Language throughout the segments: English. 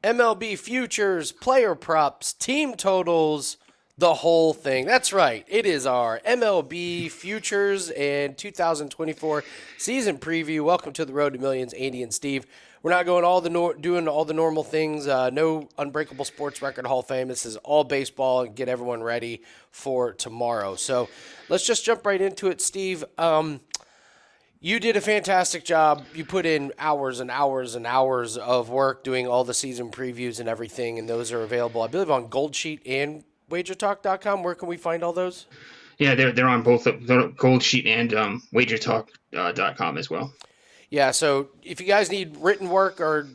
MLB futures, player props, team totals, the whole thing. That's right. It is our MLB futures and 2024 season preview. Welcome to the Road to Millions, Andy and Steve. We're not going doing all the normal things. No Unbreakable Sports Record Hall of Fame. This is all baseball and get everyone ready for tomorrow. So let's just jump right into it, Steve. You did a fantastic job. You put in hours and hours and hours of work doing all the season previews and everything, and those are available, I believe, on Goldsheet and WagerTalk.com. Where can we find all those? Yeah, they're on both the Gold Sheet and WagerTalk.com as well. Yeah, so if you guys need written work, or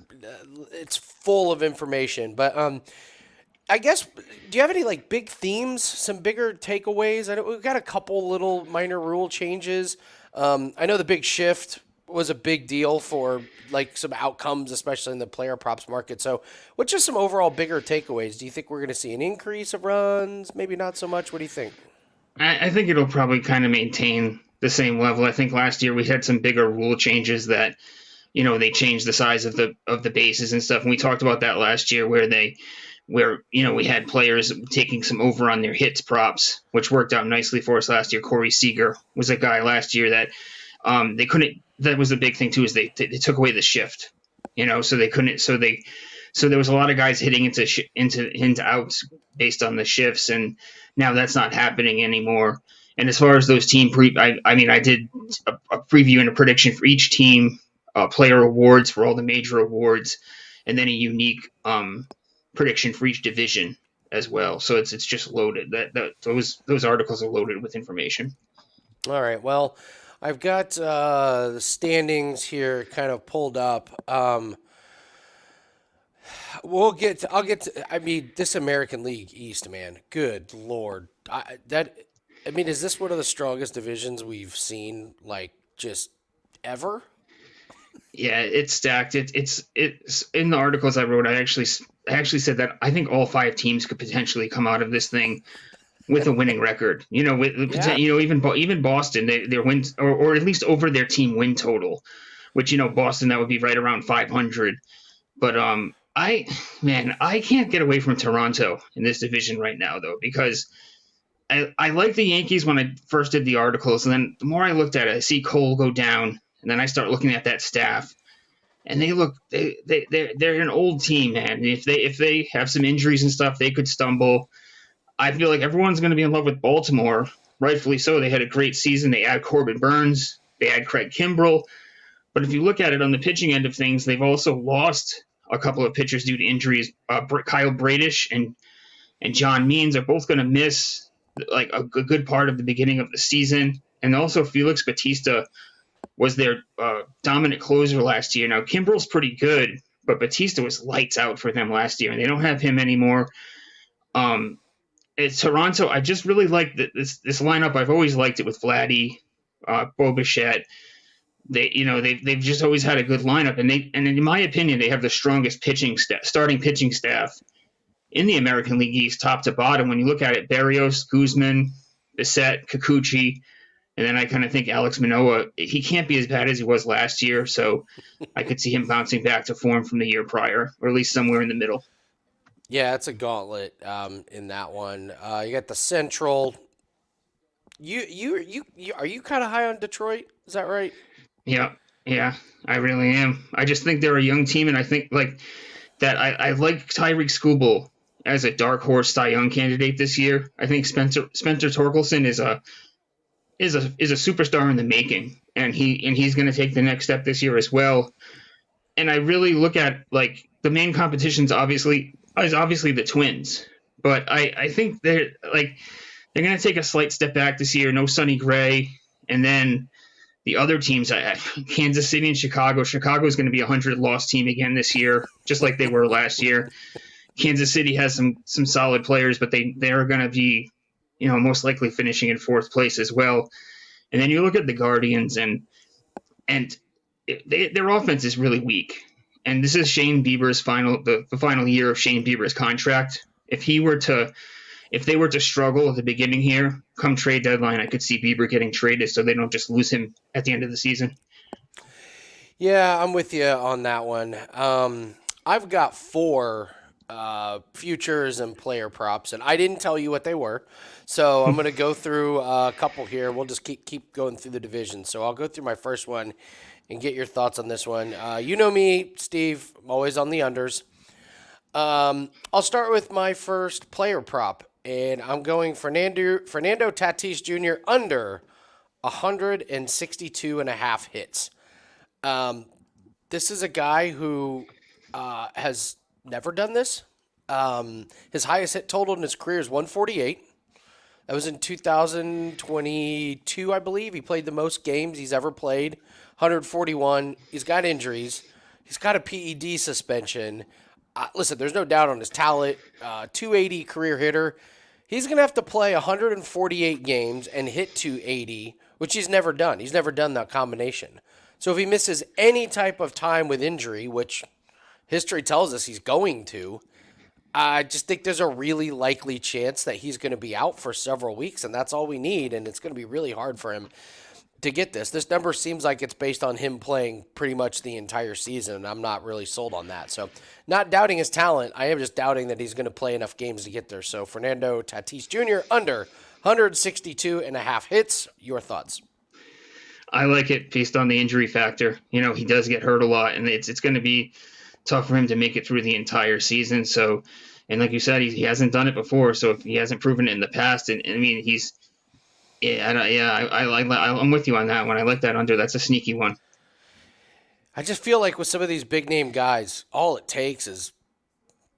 it's full of information. But I guess, do you have any like big themes, some bigger takeaways? I know we've got a couple little minor rule changes. I know the big shift was a big deal for like some outcomes, especially in the player props market. So, what's just some overall bigger takeaways? Do you think we're going to see an increase of runs? Maybe not so much. What do you think? I think it'll probably kind of maintain the same level. I think last year we had some bigger rule changes that, they changed the size of the bases and stuff. And we talked about that last year where we had players taking some over on their hits props, which worked out nicely for us last year. Corey Seager was a guy last year that they couldn't. That was the big thing too, is they took away the shift, so they couldn't. So there was a lot of guys hitting into outs based on the shifts, and now that's not happening anymore. And as far as those I did a preview and a prediction for each team, player awards for all the major awards, and then a unique prediction for each division as well. So it's just loaded. Those articles are loaded with information. All right. Well, I've got the standings here kind of pulled up. I'll get to, I mean, this American League East, man. Good Lord. Is this one of the strongest divisions we've seen, like, just ever? Yeah, it's stacked. It's in the articles I wrote. I actually said that I think all five teams could potentially come out of this thing with a winning record. Yeah. Even Boston, their wins or at least over their team win total, which Boston, that would be right around 500. But I can't get away from Toronto in this division right now though, because I like the Yankees when I first did the articles, and then the more I looked at it, I see Cole go down, and then I start looking at that staff, and they're an old team, man. If they have some injuries and stuff, they could stumble. I feel like everyone's going to be in love with Baltimore, rightfully so. They had a great season. They add Corbin Burns, they add Craig Kimbrell, but if you look at it on the pitching end of things, they've also lost a couple of pitchers due to injuries. Kyle Bradish and John Means are both going to miss like a good part of the beginning of the season, and also Felix Batista was their dominant closer last year. Now Kimbrell's pretty good, but Batista was lights out for them last year, and they don't have him anymore. It's Toronto. I just really like this lineup. I've always liked it with Vladdy, Bo Bichette. They've just always had a good lineup, and in my opinion, they have the strongest starting pitching staff in the American League East, top to bottom. When you look at it, Berrios, Guzman, Bissett, Kikuchi, and then I kind of think Alex Manoah, he can't be as bad as he was last year, so I could see him bouncing back to form from the year prior, or at least somewhere in the middle. Yeah, it's a gauntlet in that one. You got the Central. Are you kind of high on Detroit? Is that right? Yeah, yeah, I really am. I just think they're a young team, and I think like that. I like Tyreek Skubal as a dark horse Cy Young candidate this year. I think Spencer Torkelson is a superstar in the making, and he's going to take the next step this year as well. And I really look at like the main competitions is obviously the Twins, but I think they're going to take a slight step back this year. No Sonny Gray, and then the other teams, Kansas City and Chicago. Chicago is going to be a 100-loss team again this year, just like they were last year. Kansas City has some solid players, but they're going to be, most likely finishing in fourth place as well. And then you look at the Guardians, and their offense is really weak. And this is Shane Bieber's the final year of Shane Bieber's contract. If they were to struggle at the beginning here, come trade deadline, I could see Bieber getting traded so they don't just lose him at the end of the season. Yeah, I'm with you on that one. I've got four futures and player props, and I didn't tell you what they were. So I'm going to go through a couple here. We'll just keep going through the division. So I'll go through my first one and get your thoughts on this one. You know me, Steve. I'm always on the unders. I'll start with my first player prop, and I'm going Fernando Tatis Jr. under 162 and a half hits. This is a guy who has never done this. His highest hit total in his career is 148. That was in 2022, I believe. He played the most games he's ever played, 141. He's got injuries. He's got a PED suspension. Listen, there's no doubt on his talent. 280 career hitter. He's going to have to play 148 games and hit 280, which he's never done. He's never done that combination. So if he misses any type of time with injury, which history tells us he's going to, I just think there's a really likely chance that he's going to be out for several weeks, and that's all we need, and it's going to be really hard for him to get this. This number seems like it's based on him playing pretty much the entire season, and I'm not really sold on that. So not doubting his talent, I am just doubting that he's going to play enough games to get there. So Fernando Tatis Jr. under 162 and a half hits. Your thoughts? I like it based on the injury factor. He does get hurt a lot, and it's going to be tough for him to make it through the entire season. So, and like you said, he hasn't done it before. So if he hasn't proven it in the past, and I mean, I'm with you on that one. I like that under. That's a sneaky one. I just feel like with some of these big name guys, all it takes is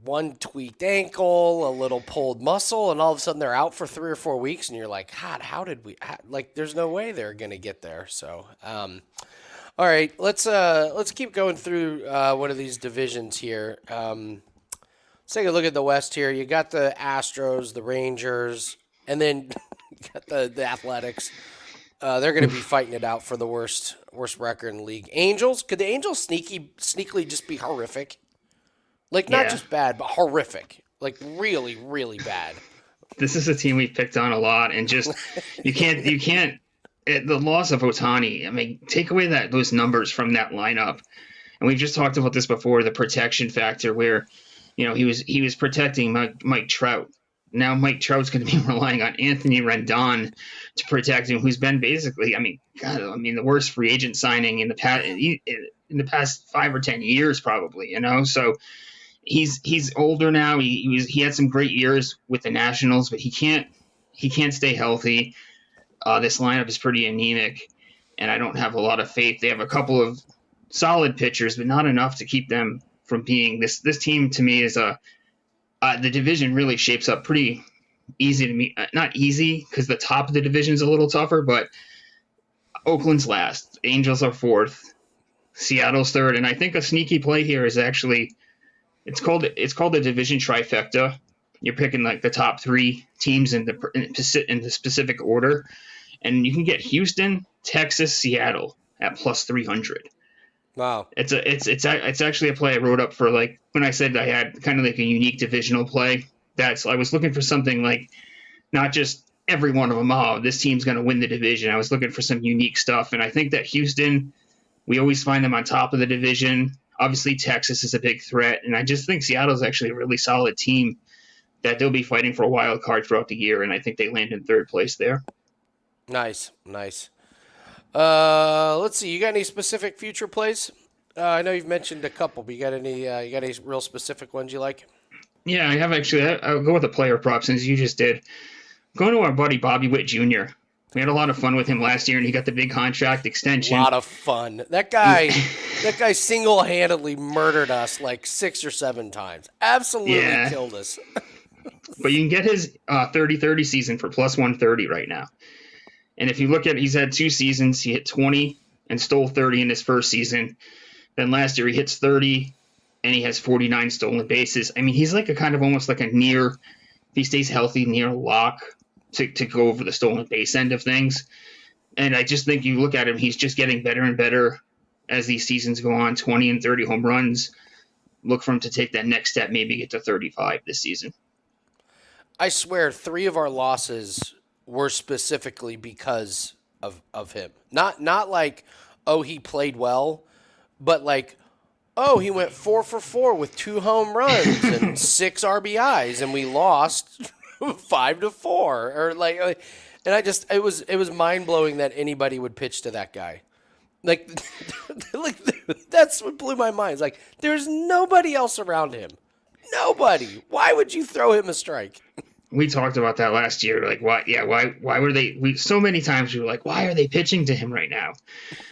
one tweaked ankle, a little pulled muscle, and all of a sudden they're out for 3 or 4 weeks, and you're like, God, how did we? Like, there's no way they're gonna get there. So, all right, let's keep going through one of these divisions here. Let's take a look at the West here. You got the Astros, the Rangers, and then you got the Athletics. They're going to be fighting it out for the worst record in the league. Angels, could the Angels sneakily just be horrific? Like, not just bad, but horrific. Like, really, really bad. This is a team we've picked on a lot, and just you can't the loss of Otani. I mean, take away those numbers from that lineup, and we've just talked about this before. The protection factor, where he was protecting Mike Trout. Now Mike Trout's going to be relying on Anthony Rendon to protect him, who's been basically, the worst free agent signing in the past 5 or 10 years, probably. So he's older now. He had some great years with the Nationals, but he can't stay healthy. This lineup is pretty anemic, and I don't have a lot of faith. They have a couple of solid pitchers, but not enough to keep them from being this team. To me, is the division really shapes up pretty easy to me. Not easy because the top of the division is a little tougher, but Oakland's last, Angels are fourth, Seattle's third, and I think a sneaky play here is actually it's called the division trifecta. You're picking like the top 3 teams in the specific order, and you can get Houston, Texas, Seattle at plus 300. Wow. It's actually a play I wrote up for, like, when I said I had kind of like a unique divisional play. I was looking for something like not just every one of them. Oh, this team's going to win the division. I was looking for some unique stuff, and I think that Houston, we always find them on top of the division. Obviously, Texas is a big threat, and I just think Seattle's actually a really solid team that they'll be fighting for a wild card throughout the year, and I think they land in third place there. Nice. Let's see. You got any specific future plays? I know you've mentioned a couple, but you got any real specific ones you like? Yeah, I have actually. I'll go with a player prop since you just did. Going to our buddy Bobby Witt Jr. We had a lot of fun with him last year, and he got the big contract extension. A lot of fun. That guy single-handedly murdered us like 6 or 7 times. Absolutely killed us. But you can get his 30-30 season for plus 130 right now. And if you look at, he's had 2 seasons. He hit 20 and stole 30 in his first season. Then last year he hits 30 and he has 49 stolen bases. I mean, he's like a kind of almost like a near, if he stays healthy, near lock to go over the stolen base end of things. And I just think you look at him, he's just getting better and better as these seasons go on. 20 and 30 home runs. Look for him to take that next step, maybe get to 35 this season. I swear 3 of our losses were specifically because of him. Not like, oh, he played well, but like oh, he went 4 for 4 with 2 home runs and 6 RBIs, and we lost 5-4, or and it was mind blowing that anybody would pitch to that guy. Like, like that's what blew my mind. It's like there's nobody else around him. Nobody. Why would you throw him a strike? We talked about that last year. Like, why? Yeah, why were they? So many times we were like, why are they pitching to him right now?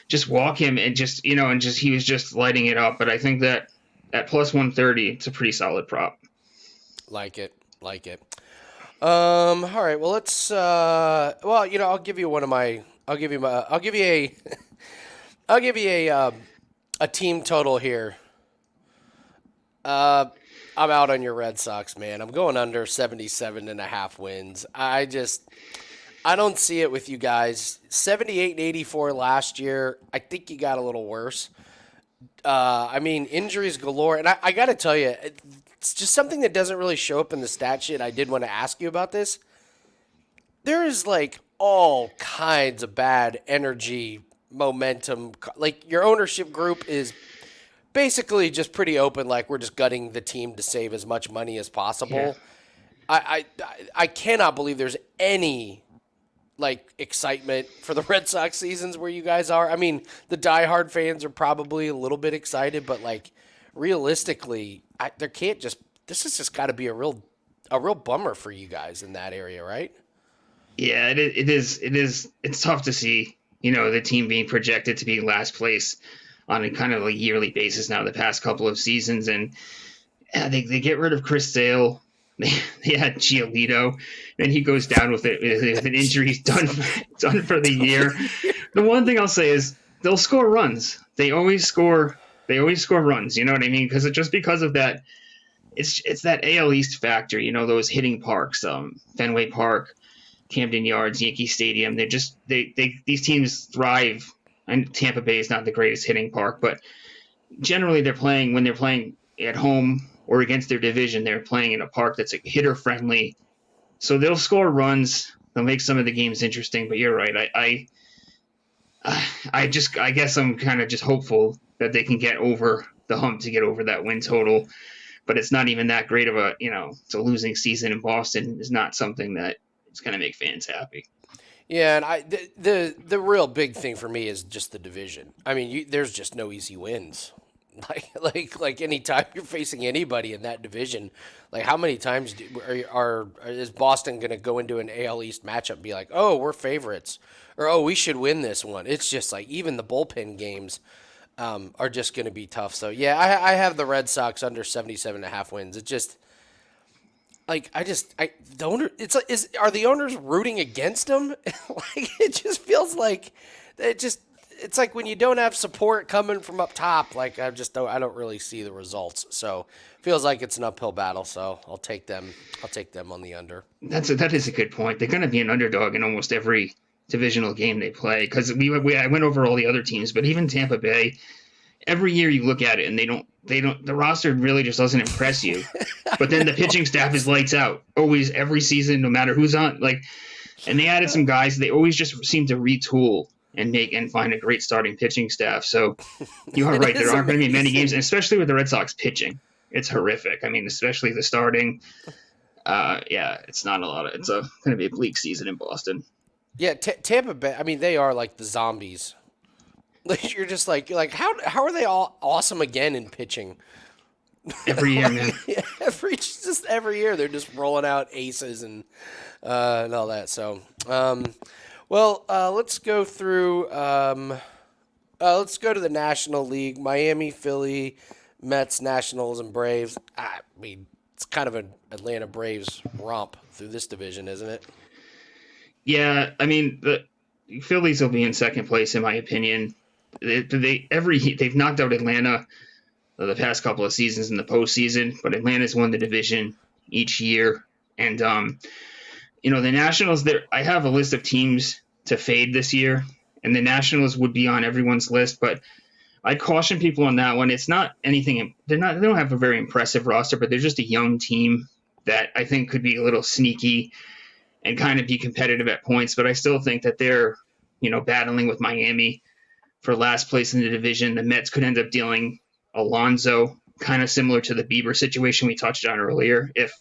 Just walk him and just he was just lighting it up. But I think that at plus 130, it's a pretty solid prop. Like it. Like it. All right. Well, let's. I'll give you one of my. I'll give you my. I'll give you a. I'll give you a team total here. I'm out on your Red Sox, man. I'm going under 77.5 wins. I don't see it with you guys. 78 and 84 last year. I think you got a little worse. Injuries galore. And I got to tell you, it's just something that doesn't really show up in the stat sheet. I did want to ask you about this. There is like all kinds of bad energy, momentum. Like your ownership group is basically just pretty open. Like we're just gutting the team to save as much money as possible. Yeah. I cannot believe there's any like excitement for the Red Sox seasons where you guys are. I mean, the diehard fans are probably a little bit excited, but like realistically, this has just got to be a real bummer for you guys in that area, right? Yeah, it is. It's tough to see, the team being projected to be last place on a kind of a yearly basis now the past couple of seasons. And they get rid of Chris Sale. They had Giolito, then he goes down with an injury. He's done for the year. The one thing I'll say is they'll score runs. They always score runs. You know what I mean? Because of that, it's that AL East factor. Those hitting parks, Fenway Park, Camden Yards, Yankee Stadium. These teams thrive. And Tampa Bay is not the greatest hitting park, but generally when they're playing at home or against their division, they're playing in a park that's hitter friendly. So they'll score runs. They'll make some of the games interesting. But you're right. I guess I'm kind of just hopeful that they can get over the hump to get over that win total. But it's not even that great of it's a losing season in Boston is not something that is going to make fans happy. Yeah, and the real big thing for me is just the division. I mean, there's just no easy wins. Like any time you're facing anybody in that division, like how many times is Boston going to go into an AL East matchup and be like, oh, we're favorites, or oh, we should win this one? It's just like even the bullpen games are just going to be tough. So yeah, I have the Red Sox under 77.5 wins. It just. The owner, are the owners rooting against them? Like it just feels like it's like when you don't have support coming from up top. Like I don't really see the results. So feels like it's an uphill battle. So I'll take them on the under. That is a good point. They're going to be an underdog in almost every divisional game they play because I went over all the other teams, but even Tampa Bay. Every year you look at it and they don't the roster really just doesn't impress you. But then the pitching staff is lights out. Always every season, no matter who's on, and they added some guys, they always just seem to retool and find a great starting pitching staff. So you are right, there aren't going to be many games, and especially with the Red Sox pitching. It's horrific. I mean, especially the starting. It's not a lot of it's going to be a bleak season in Boston. Yeah, Tampa Bay, I mean, they are like the zombies. Like you're like how are they all awesome again in pitching? Every year, man. Yeah, every year they're just rolling out aces and all that. So, let's go through. Let's go to the National League: Miami, Philly, Mets, Nationals, and Braves. I mean, it's kind of an Atlanta Braves romp through this division, isn't it? Yeah, I mean the Phillies will be in second place in my opinion. They've knocked out Atlanta the past couple of seasons in the postseason, but Atlanta's won the division each year. And the Nationals, I have a list of teams to fade this year, and the Nationals would be on everyone's list, but I caution people on that one. It's not anything. They don't have a very impressive roster, but they're just a young team that I think could be a little sneaky and kind of be competitive at points. But I still think that they're battling with Miami for last place in the division. The Mets could end up dealing Alonso, kind of similar to the Bieber situation we touched on earlier. If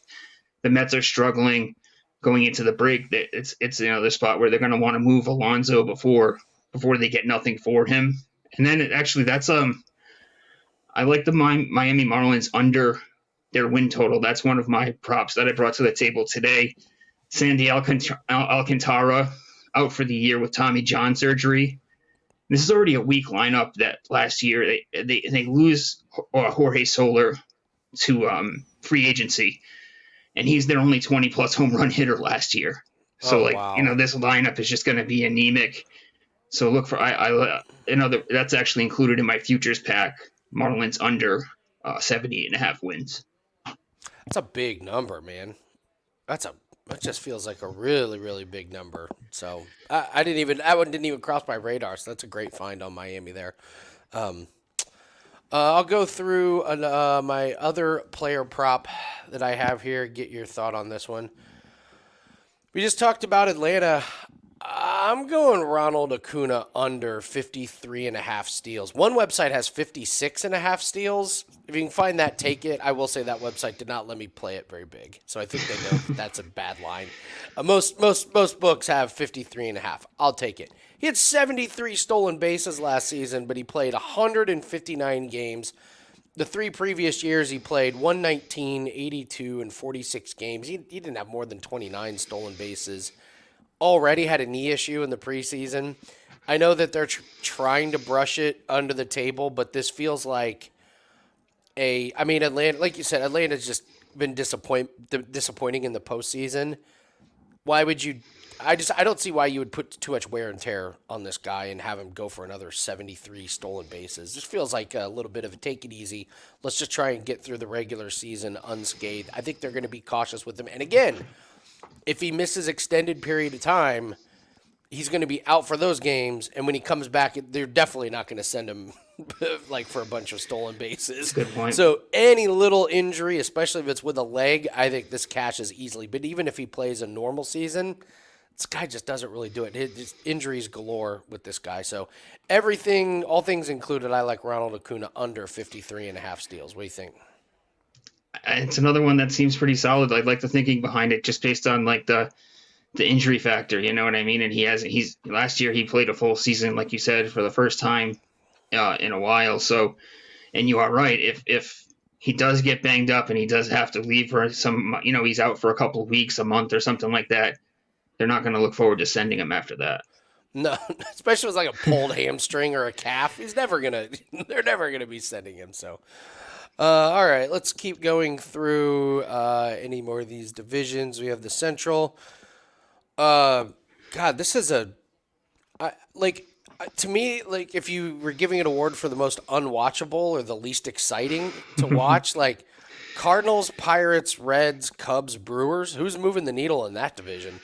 the Mets are struggling going into the break, it's the spot where they're going to want to move Alonso before they get nothing for him. And then actually that's I like the Miami Marlins under their win total. That's one of my props that I brought to the table today. Sandy Alcantara out for the year with Tommy John surgery. This is already a weak lineup that last year they lose Jorge Soler to free agency, and he's their only 20 plus home run hitter last year. So Oh, wow. this lineup is just going to be anemic. So look for another that's actually included in my futures pack. Marlins under 78.5 wins. That's a big number, man. That just feels like a really, really big number. So that one didn't even cross my radar. So that's a great find on Miami there. Um, I'll go through my other player prop that I have here. Get your thought on this one. We just talked about Atlanta. I'm going Ronald Acuna under 53 and a half steals. One website has 56 and a half steals. If you can find that, take it. I will say that website did not let me play it very big. So I think they know that's a bad line. Most books have 53 and a half. I'll take it. He had 73 stolen bases last season, but he played 159 games. The 3 previous years he played 119, 82, and 46 games. He didn't have more than 29 stolen bases. Already had a knee issue in the preseason. I know that they're trying to brush it under the table, but this feels like Atlanta, like you said, Atlanta's just been disappointing in the postseason. Why would you? I don't see why you would put too much wear and tear on this guy and have him go for another 73 stolen bases. This feels like a little bit of a take it easy. Let's just try and get through the regular season unscathed. I think they're going to be cautious with him. And again, if he misses extended period of time, he's going to be out for those games. And when he comes back, they're definitely not going to send him like for a bunch of stolen bases. Good point. So any little injury, especially if it's with a leg, I think this cashes easily. But even if he plays a normal season, this guy just doesn't really do it. His injuries galore with this guy. So all things included, I like Ronald Acuna under 53 and a half steals. What do you think? It's another one that seems pretty solid. I like the thinking behind it, just based on like the injury factor. You know what I mean? And he's last year he played a full season, like you said, for the first time in a while. So, and you are right. If he does get banged up and he does have to leave for he's out for a couple of weeks, a month, or something like that, they're not going to look forward to sending him after that. No, especially if it's like a pulled hamstring or a calf. They're never gonna be sending him. So. All right, let's keep going through any more of these divisions. We have the Central. God, this is to me, like if you were giving an award for the most unwatchable or the least exciting to watch, like Cardinals, Pirates, Reds, Cubs, Brewers. Who's moving the needle in that division?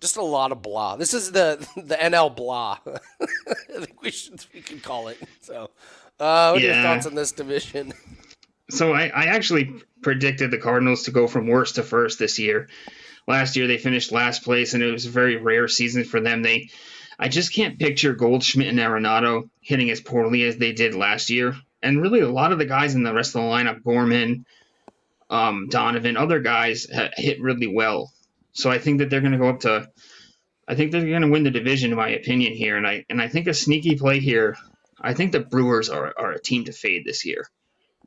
Just a lot of blah. This is the NL blah. I think we can call it. So. What are your thoughts on this division? So I actually predicted the Cardinals to go from worst to first this year. Last year they finished last place, and it was a very rare season for them. I just can't picture Goldschmidt and Arenado hitting as poorly as they did last year. And really, a lot of the guys in the rest of the lineup, Gorman, Donovan, other guys hit really well. So I think that they're going to I think they're going to win the division, in my opinion here. And I think a sneaky play here. I think the Brewers are a team to fade this year.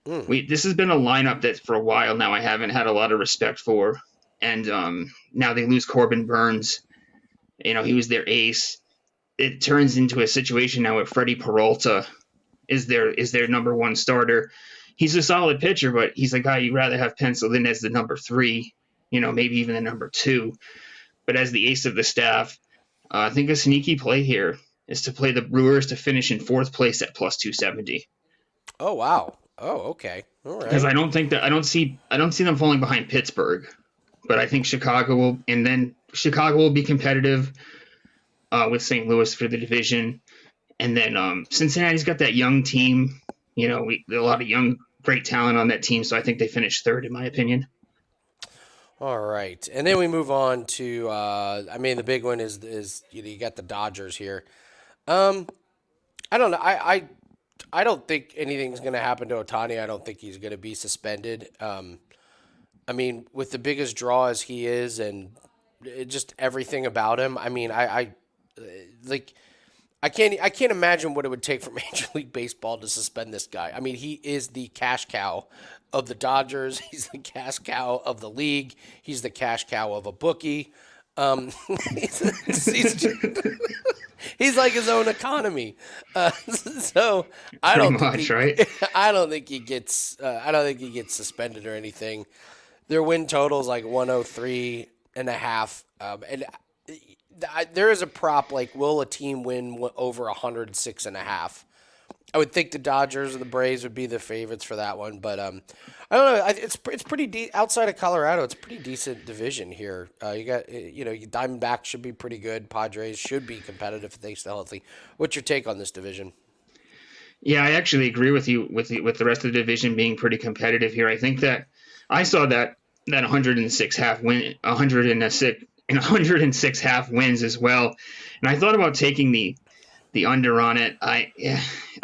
This has been a lineup that for a while now I haven't had a lot of respect for, and now they lose Corbin Burns. He was their ace. It turns into a situation now where Freddie Peralta is their number one starter. He's a solid pitcher, but he's a guy you'd rather have penciled in as the number 3, maybe even the number 2. But as the ace of the staff, I think a sneaky play here is to play the Brewers to finish in 4th place at plus 270. Oh wow! Oh okay, all right. Because I don't see them falling behind Pittsburgh, but I think Chicago will be competitive with St. Louis for the division, and then Cincinnati's got that young team. A lot of young great talent on that team, so I think they finish 3rd in my opinion. All right, and then we move on to the big one is you got the Dodgers here. I don't know. I don't think anything's going to happen to Otani. I don't think he's going to be suspended. I mean, with the biggest draw as he is, and just everything about him. I mean, like I can't imagine what it would take for Major League Baseball to suspend this guy. I mean, he is the cash cow of the Dodgers. He's the cash cow of the league. He's the cash cow of a bookie. Um, he's, he's like his own economy. So I Pretty don't think much, right? I don't think he gets I don't think he gets suspended or anything. Their win total is like 103 and a half. And there is a prop like, will a team win over 106 and a half? I would think the Dodgers or the Braves would be the favorites for that one, but I don't know. It's pretty outside of Colorado. It's a pretty decent division here. You got Diamondbacks should be pretty good. Padres should be competitive if they stay healthy. What's your take on this division? Yeah, I actually agree with you with the rest of the division being pretty competitive here. I think that I saw that 106 half win 106 half wins as well, and I thought about taking the under on it. I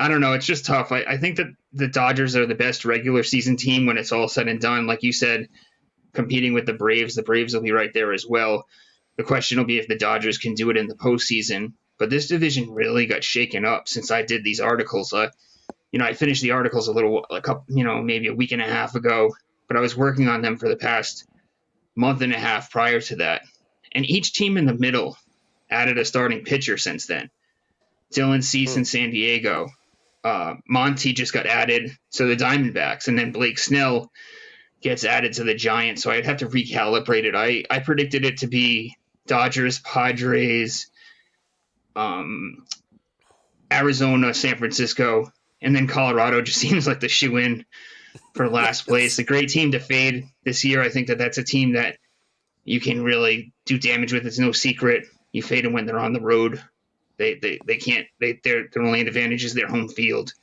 don't know. It's just tough. I think that the Dodgers are the best regular season team when it's all said and done. Like you said, competing with the Braves. The Braves will be right there as well. The question will be if the Dodgers can do it in the postseason. But this division really got shaken up since I did these articles. I finished the articles maybe a week and a half ago, but I was working on them for the past month and a half prior to that. And each team in the middle added a starting pitcher since then. Dylan Cease in San Diego. Monty just got added to the Diamondbacks, and then Blake Snell gets added to the Giants. So I'd have to recalibrate it. I predicted it to be Dodgers, Padres, Arizona, San Francisco, and then Colorado just seems like the shoe-in for last place. A great team to fade this year. I think that's a team that you can really do damage with. It's no secret. You fade them when they're on the road. They can't. Their only advantage is their home field.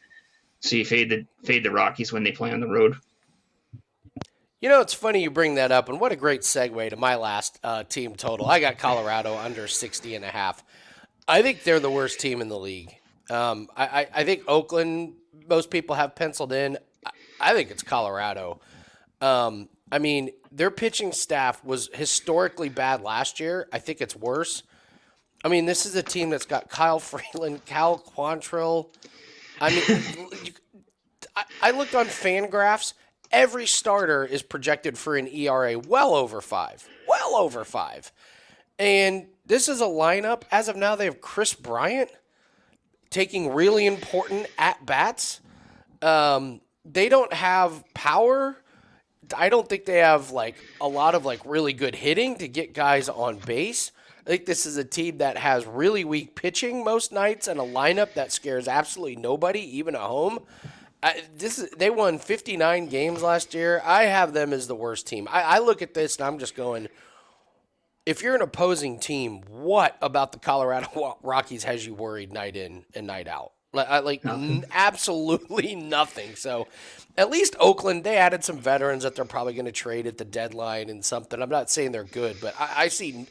So you fade the Rockies when they play on the road. It's funny you bring that up, and what a great segue to my last team total. I got Colorado under 60 and a half. I think they're the worst team in the league. I think Oakland, most people have penciled in. I think it's Colorado. I mean, their pitching staff was historically bad last year. I think it's worse. I mean, this is a team that's got Kyle Freeland, Cal Quantrill. I mean, I looked on Fangraphs. Every starter is projected for an ERA well over 5. Well over 5. And this is a lineup. As of now, they have Chris Bryant taking really important at-bats. They don't have power. I don't think they have a lot of really good hitting to get guys on base. I think this is a team that has really weak pitching most nights and a lineup that scares absolutely nobody, even at home. They won 59 games last year. I have them as the worst team. I look at this and I'm just going, if you're an opposing team, what about the Colorado Rockies has you worried night in and night out? Absolutely nothing. So at least Oakland, they added some veterans that they're probably going to trade at the deadline and something. I'm not saying they're good, but I see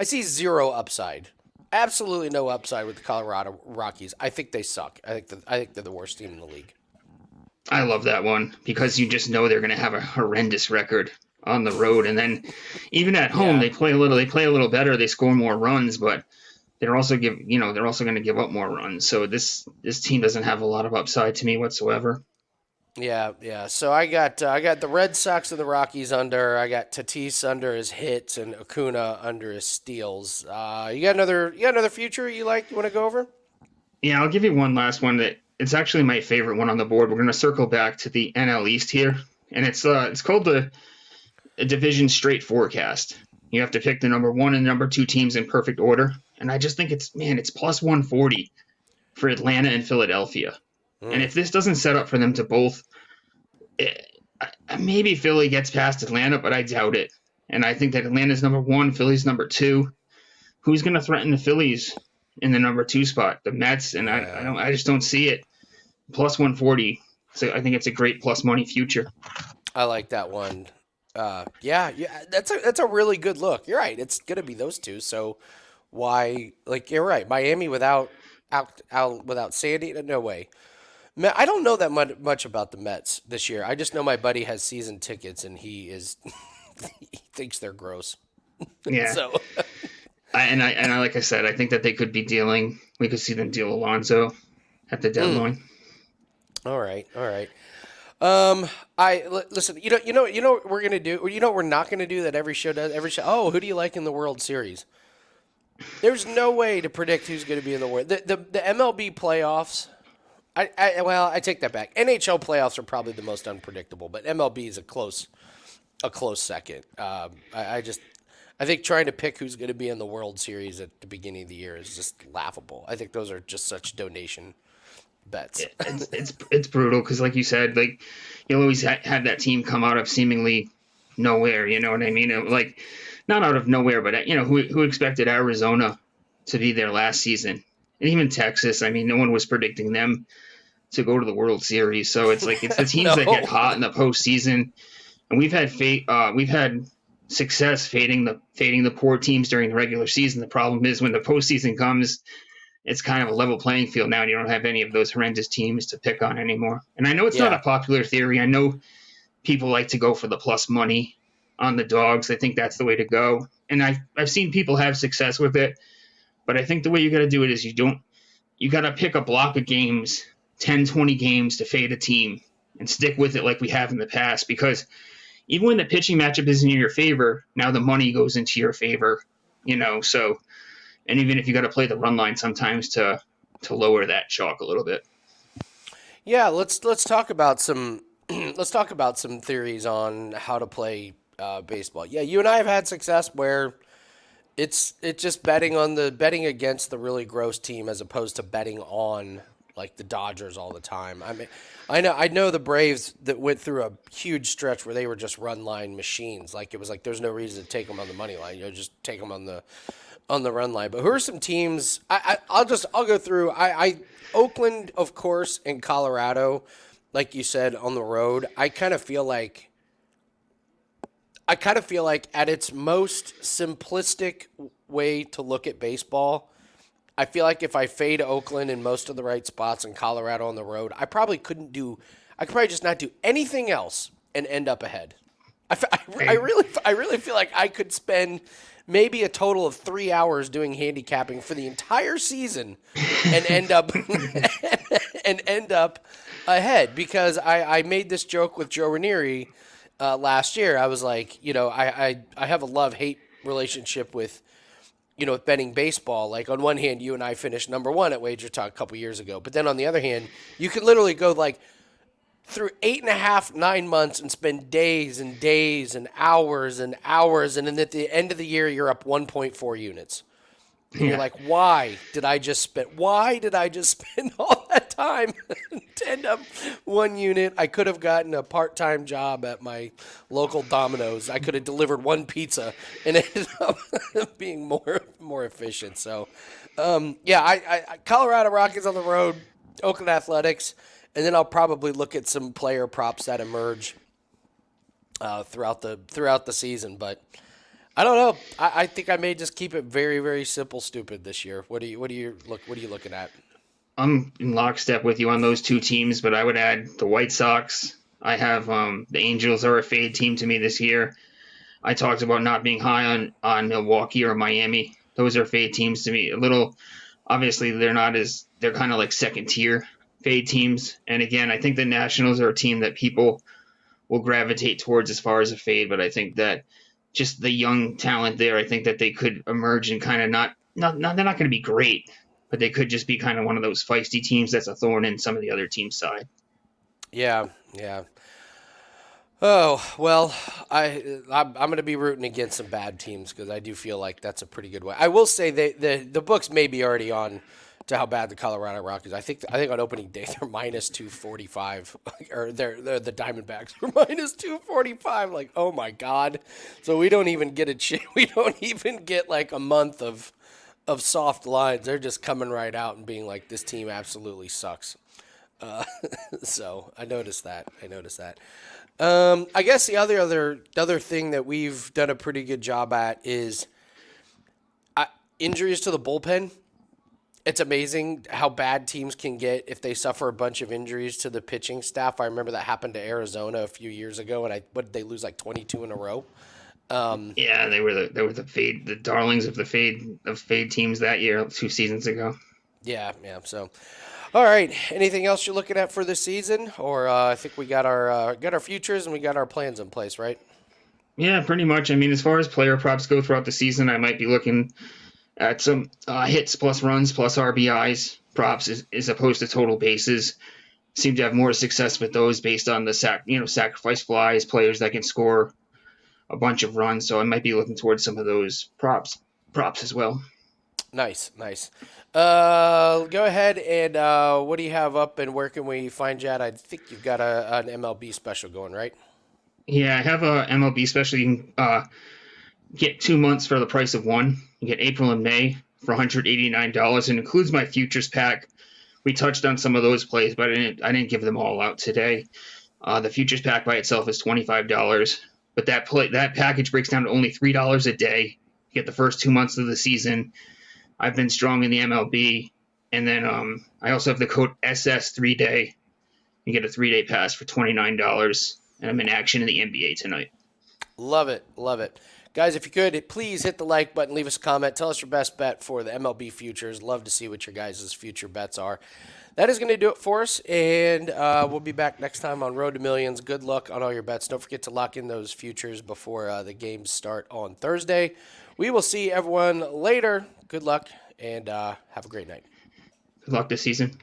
zero upside. Absolutely no upside with the Colorado Rockies. I think they suck. I think they're the worst team in the league. I love that one because you just know they're going to have a horrendous record on the road, and then even at home they play a little better. They score more runs, but they're also going to give up more runs. So this team doesn't have a lot of upside to me whatsoever. Yeah. So I got the Red Sox and the Rockies under. I got Tatis under his hits and Acuna under his steals. You got another future you want to go over? Yeah, I'll give you one last one that it's actually my favorite one on the board. We're going to circle back to the NL East here, and it's called the Division Straight Forecast. You have to pick the number 1 and number 2 teams in perfect order, and I just think it's plus 140 for Atlanta and Philadelphia. And if this doesn't set up for them to both, maybe Philly gets past Atlanta, but I doubt it. And I think that Atlanta's number 1, Philly's number 2. Who's going to threaten the Phillies in the number 2 spot? The Mets, and I just don't see it. Plus 140. So I think it's a great plus money future. I like that one. Yeah, that's a really good look. You're right. It's going to be those two. So why? You're right. Miami without Sandy, no way. I don't know that much about the Mets this year. I just know my buddy has season tickets, and he is he thinks they're gross. Yeah, So, I like I said, I think that they could be dealing. We could see them deal Alonso at the deadline. all right, all right. Listen. You know what we're gonna do. You know what we're not gonna do that every show does. Every show. Oh, who do you like in the World Series? There's no way to predict who's going to be in the World. The MLB playoffs. Well, I take that back. NHL playoffs are probably the most unpredictable, but MLB is a close second. I think trying to pick who's going to be in the World Series at the beginning of the year is just laughable. I think those are just such donation bets. It's brutal because, like you said, like you'll always have that team come out of seemingly nowhere. You know what I mean? Like not out of nowhere, but who expected Arizona to be there last season, and even Texas. I mean, no one was predicting them to go to the World Series. So it's like it's the teams that get No. hot in the postseason, and we've had success fading the poor teams during the regular season. The problem is when the postseason comes, it's kind of a level playing field now, and you don't have any of those horrendous teams to pick on anymore. And I know it's not a Yeah. popular theory. I know people like to go for the plus money on the dogs. I think that's the way to go, and I've seen people have success with it. But I think the way you got to do it is you got to pick a block of games, 10, 20 games to fade a team and stick with it like we have in the past. Because even when the pitching matchup isn't in your favor, now the money goes into your favor, So, and even if you got to play the run line sometimes to lower that chalk a little bit. Yeah. Let's talk about some let's talk about some theories on how to play baseball. Yeah, you and I have had success where it's just betting against the really gross team as opposed to betting on like the Dodgers all the time. I mean, I know the Braves that went through a huge stretch where they were just run line machines. Like it was like there's no reason to take them on the money line. Just take them on the run line. But who are some teams? I'll go through. Oakland, of course, and Colorado, like you said, on the road. I kind of feel like at its most simplistic way to look at baseball, I feel like if I fade Oakland in most of the right spots and Colorado on the road, I could probably just not do anything else and end up ahead. I really feel like I could spend maybe a total of 3 hours doing handicapping for the entire season and end up and end up ahead because I made this joke with Joe Ranieri last year. I was like, I have a love-hate relationship with betting baseball. Like on one hand, you and I finished number one at WagerTalk a couple years ago, but then on the other hand, you could literally go like through 8.5, 9 months and spend days and days and hours, and then at the end of the year, you're up 1.4 units. And you're Yeah. like, why did I just spend all that time to end up 1 unit? I could have gotten a part-time job at my local Domino's. I could have delivered one pizza and ended up being more efficient. So, yeah, I Colorado Rockies on the road, Oakland Athletics, and then I'll probably look at some player props that emerge throughout the season. But I don't know. I think I may just keep it very, very simple, stupid this year. What are you looking at? I'm in lockstep with you on those two teams, but I would add the White Sox. I have the Angels are a fade team to me this year. I talked about not being high on Milwaukee or Miami. Those are fade teams to me. A little, obviously, they're kind of like second tier fade teams. And again, I think the Nationals are a team that people will gravitate towards as far as a fade. But I think that just the young talent there, I think that they could emerge and kind of not they're not going to be great, but they could just be kind of one of those feisty teams that's a thorn in some of the other team's side. Yeah, yeah. Oh well, I'm going to be rooting against some bad teams because I do feel like that's a pretty good way. I will say the books may be already on to how bad the Colorado Rockies. I think on opening day they're minus 245, or they're the Diamondbacks are minus 245. Like, oh my god! So we don't even get we don't even get like a month of soft lines. They're just coming right out and being like, this team absolutely sucks. So I noticed that. I guess the other thing that we've done a pretty good job at is injuries to the bullpen. It's amazing how bad teams can get if they suffer a bunch of injuries to the pitching staff. I remember that happened to Arizona a few years ago, and what did they lose, like 22 in a row? Yeah, they were the fade, the darlings of the fade teams that year, 2 seasons ago. Yeah, yeah. So, all right. Anything else you're looking at for this season, or I think we got our futures and we got our plans in place, right? Yeah, pretty much. I mean, as far as player props go throughout the season, I might be looking at some hits plus runs plus RBIs props as opposed to total bases. Seem to have more success with those based on the sacrifice flies, players that can score a bunch of runs. So I might be looking towards some of those props as well. Nice, nice. Go ahead and what do you have up and where can we find you at? I think you've got an MLB special going, right? Yeah, I have a MLB special. You can get 2 months for the price of one. You get April and May for $189. It includes my futures pack. We touched on some of those plays, but I didn't give them all out today. The futures pack by itself is $25, but that package breaks down to only $3 a day. You get the first 2 months of the season. I've been strong in the MLB, and then I also have the code SS3day. You get a 3-day pass for $29, and I'm in action in the NBA tonight. Love it, love it. Guys, if you could, please hit the like button, leave us a comment, tell us your best bet for the MLB futures. Love to see what your guys' future bets are. That is going to do it for us, and we'll be back next time on Road to Millions. Good luck on all your bets. Don't forget to lock in those futures before the games start on Thursday. We will see everyone later. Good luck, and have a great night. Good luck this season.